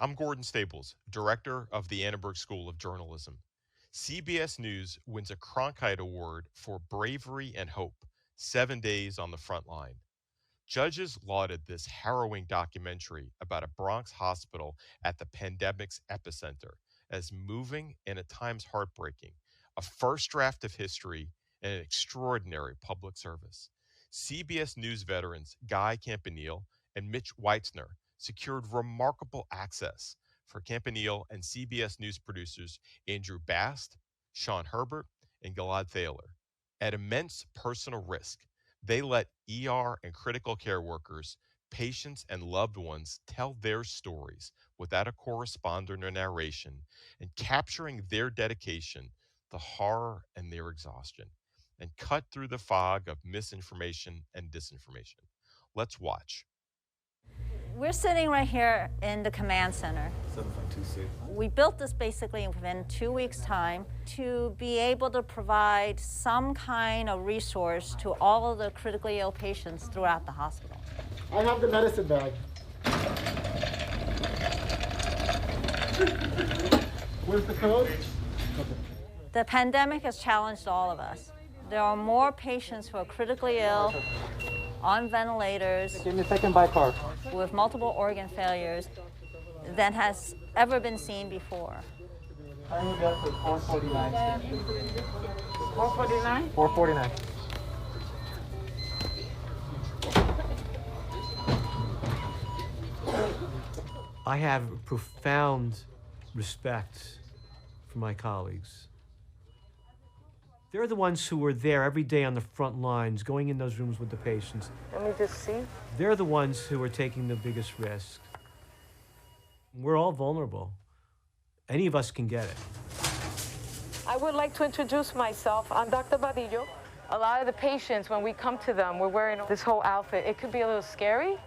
I'm Gordon Staples, director of the Annenberg School of Journalism. CBS News wins a Cronkite Award for bravery and hope, 7 days on the front line. Judges lauded this harrowing documentary about a Bronx hospital at the pandemic's epicenter as moving and at times heartbreaking, a first draft of history, and an extraordinary public service. CBS News veterans Guy Campanile and Mitch Weitzner secured remarkable access for Campanile and CBS News producers Andrew Bast, Sean Herbert, and Gilad Thaler. At immense personal risk, they let ER and critical care workers, patients, and loved ones tell their stories without a correspondent or narration, and capturing their dedication, the horror, and their exhaustion, and cut through the fog of misinformation and disinformation. Let's watch. We're sitting right here in the command center. 7.2C. We built this basically within 2 weeks' time to be able to provide some kind of resource to all of the critically ill patients throughout the hospital. I have the medicine bag. Where's the code? Okay. The pandemic has challenged all of us. There are more patients who are critically ill, on ventilators, Give me a second by car. with multiple organ failures than has ever been seen before. I moved up to 449. 449? 449. I have profound respect for my colleagues. They're the ones who are there every day on the front lines, going in those rooms with the patients. Let me just see. They're the ones who are taking the biggest risk. We're all vulnerable. Any of us can get it. I would like to introduce myself. I'm Dr. Badillo. A lot of the patients, when we come to them, we're wearing this whole outfit. It could be a little scary.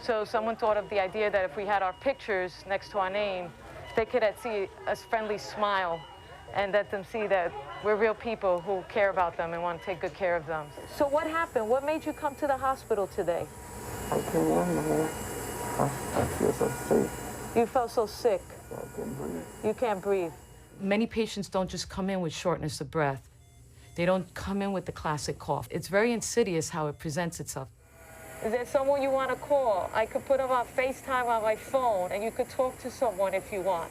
So someone thought of the idea that if we had our pictures next to our name, they could see a friendly smile and let them see that we're real people who care about them and want to take good care of them. So what happened? What made you come to the hospital today? I came in here. I feel so sick. You felt so sick. I can't breathe. You can't breathe. Many patients don't just come in with shortness of breath. They don't come in with the classic cough. It's very insidious how it presents itself. Is there someone you want to call? I could put up on FaceTime on my phone, and you could talk to someone if you want.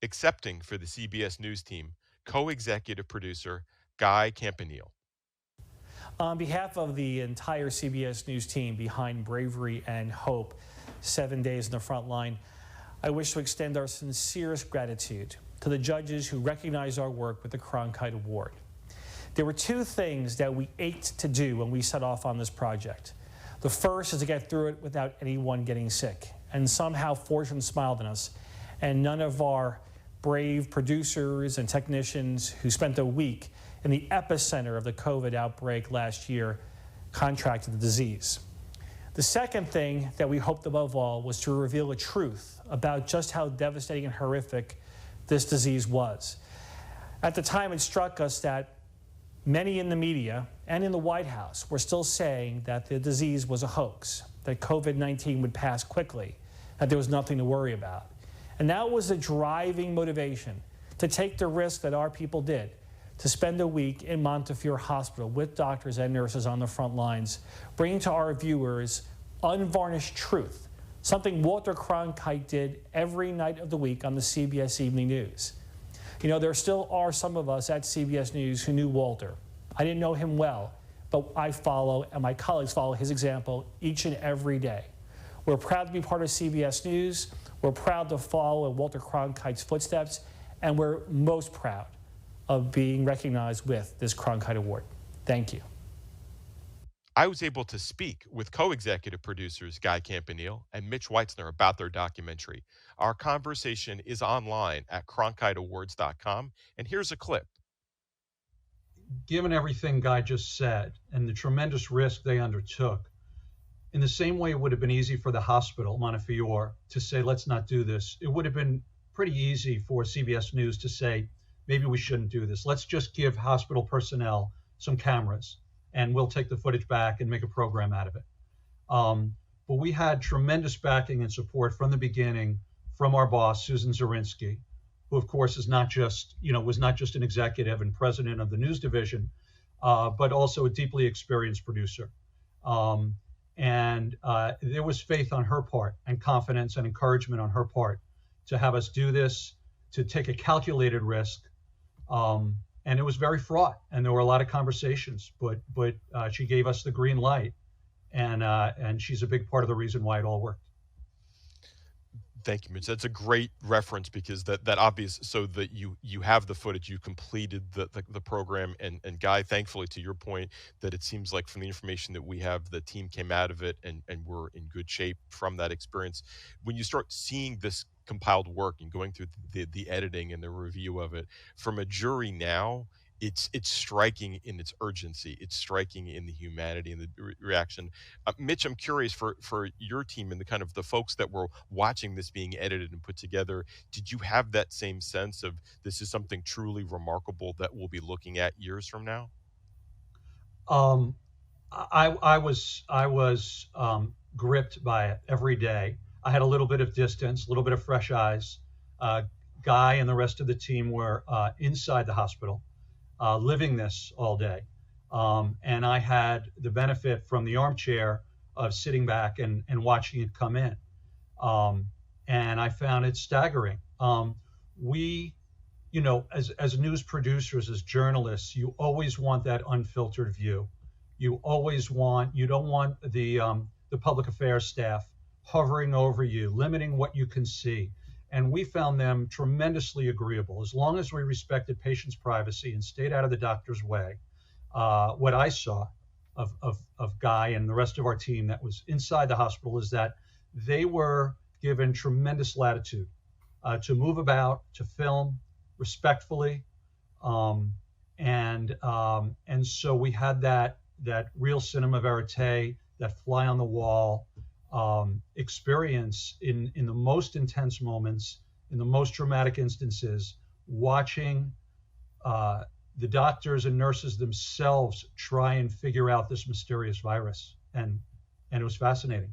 Accepting for the CBS News team, co-executive producer Guy Campanile. On behalf of the entire CBS News team behind Bravery and Hope, 7 days in the front line, I wish to extend our sincerest gratitude to the judges who recognize our work with the Cronkite Award. There were two things that we ached to do when we set off on this project. The first is to get through it without anyone getting sick, and somehow fortune smiled on us, and none of our brave producers and technicians who spent a week in the epicenter of the COVID outbreak last year contracted the disease. The second thing that we hoped above all was to reveal the truth about just how devastating and horrific this disease was. At the time, it struck us that many in the media and in the White House were still saying that the disease was a hoax, that COVID-19 would pass quickly, that there was nothing to worry about. And that was the driving motivation to take the risk that our people did, to spend a week in Montefiore Hospital with doctors and nurses on the front lines, bringing to our viewers unvarnished truth, something Walter Cronkite did every night of the week on the CBS Evening News. You know, there still are some of us at CBS News who knew Walter. I didn't know him well, but I follow, and my colleagues follow his example each and every day. We're proud to be part of CBS News. We're proud to follow in Walter Cronkite's footsteps, and we're most proud of being recognized with this Cronkite Award. Thank you. I was able to speak with co-executive producers Guy Campanile and Mitch Weitzner about their documentary. Our conversation is online at cronkiteawards.com, and here's a clip. Given everything Guy just said and the tremendous risk they undertook, in the same way it would have been easy for the hospital, Montefiore, to say, let's not do this, it would have been pretty easy for CBS News to say, maybe we shouldn't do this. Let's just give hospital personnel some cameras and we'll take the footage back and make a program out of it. But we had tremendous backing and support from the beginning from our boss, Susan Zirinsky, who of course is not just, was not just an executive and president of the news division, but also a deeply experienced producer. And there was faith on her part and confidence and encouragement on her part to have us do this, to take a calculated risk. And it was very fraught, and there were a lot of conversations, but she gave us the green light, and she's a big part of the reason why it all worked. Thank you, Mitch. That's a great reference, because that obvious, so that you have the footage, you completed the program, and Guy, thankfully, to your point, that it seems like from the information that we have, the team came out of it and were in good shape from that experience. When you start seeing this compiled work and going through the editing and the review of it from a jury now, it's striking in its urgency. It's striking in the humanity and the reaction. Mitch, I'm curious for your team and the kind of the folks that were watching this being edited and put together, did you have that same sense of this is something truly remarkable that we'll be looking at years from now? I was gripped by it every day. I had a little bit of distance, a little bit of fresh eyes. Guy and the rest of the team were inside the hospital, living this all day. And I had the benefit from the armchair of sitting back and watching it come in. And I found it staggering. We, as news producers, as journalists, you always want that unfiltered view. You don't want the public affairs staff hovering over you, limiting what you can see. And we found them tremendously agreeable. As long as we respected patients' privacy and stayed out of the doctor's way, what I saw of Guy and the rest of our team that was inside the hospital is that they were given tremendous latitude to move about, to film respectfully. And so we had that real cinema verite, that fly on the wall experience in the most intense moments, in the most dramatic instances, watching the doctors and nurses themselves try and figure out this mysterious virus. And it was fascinating.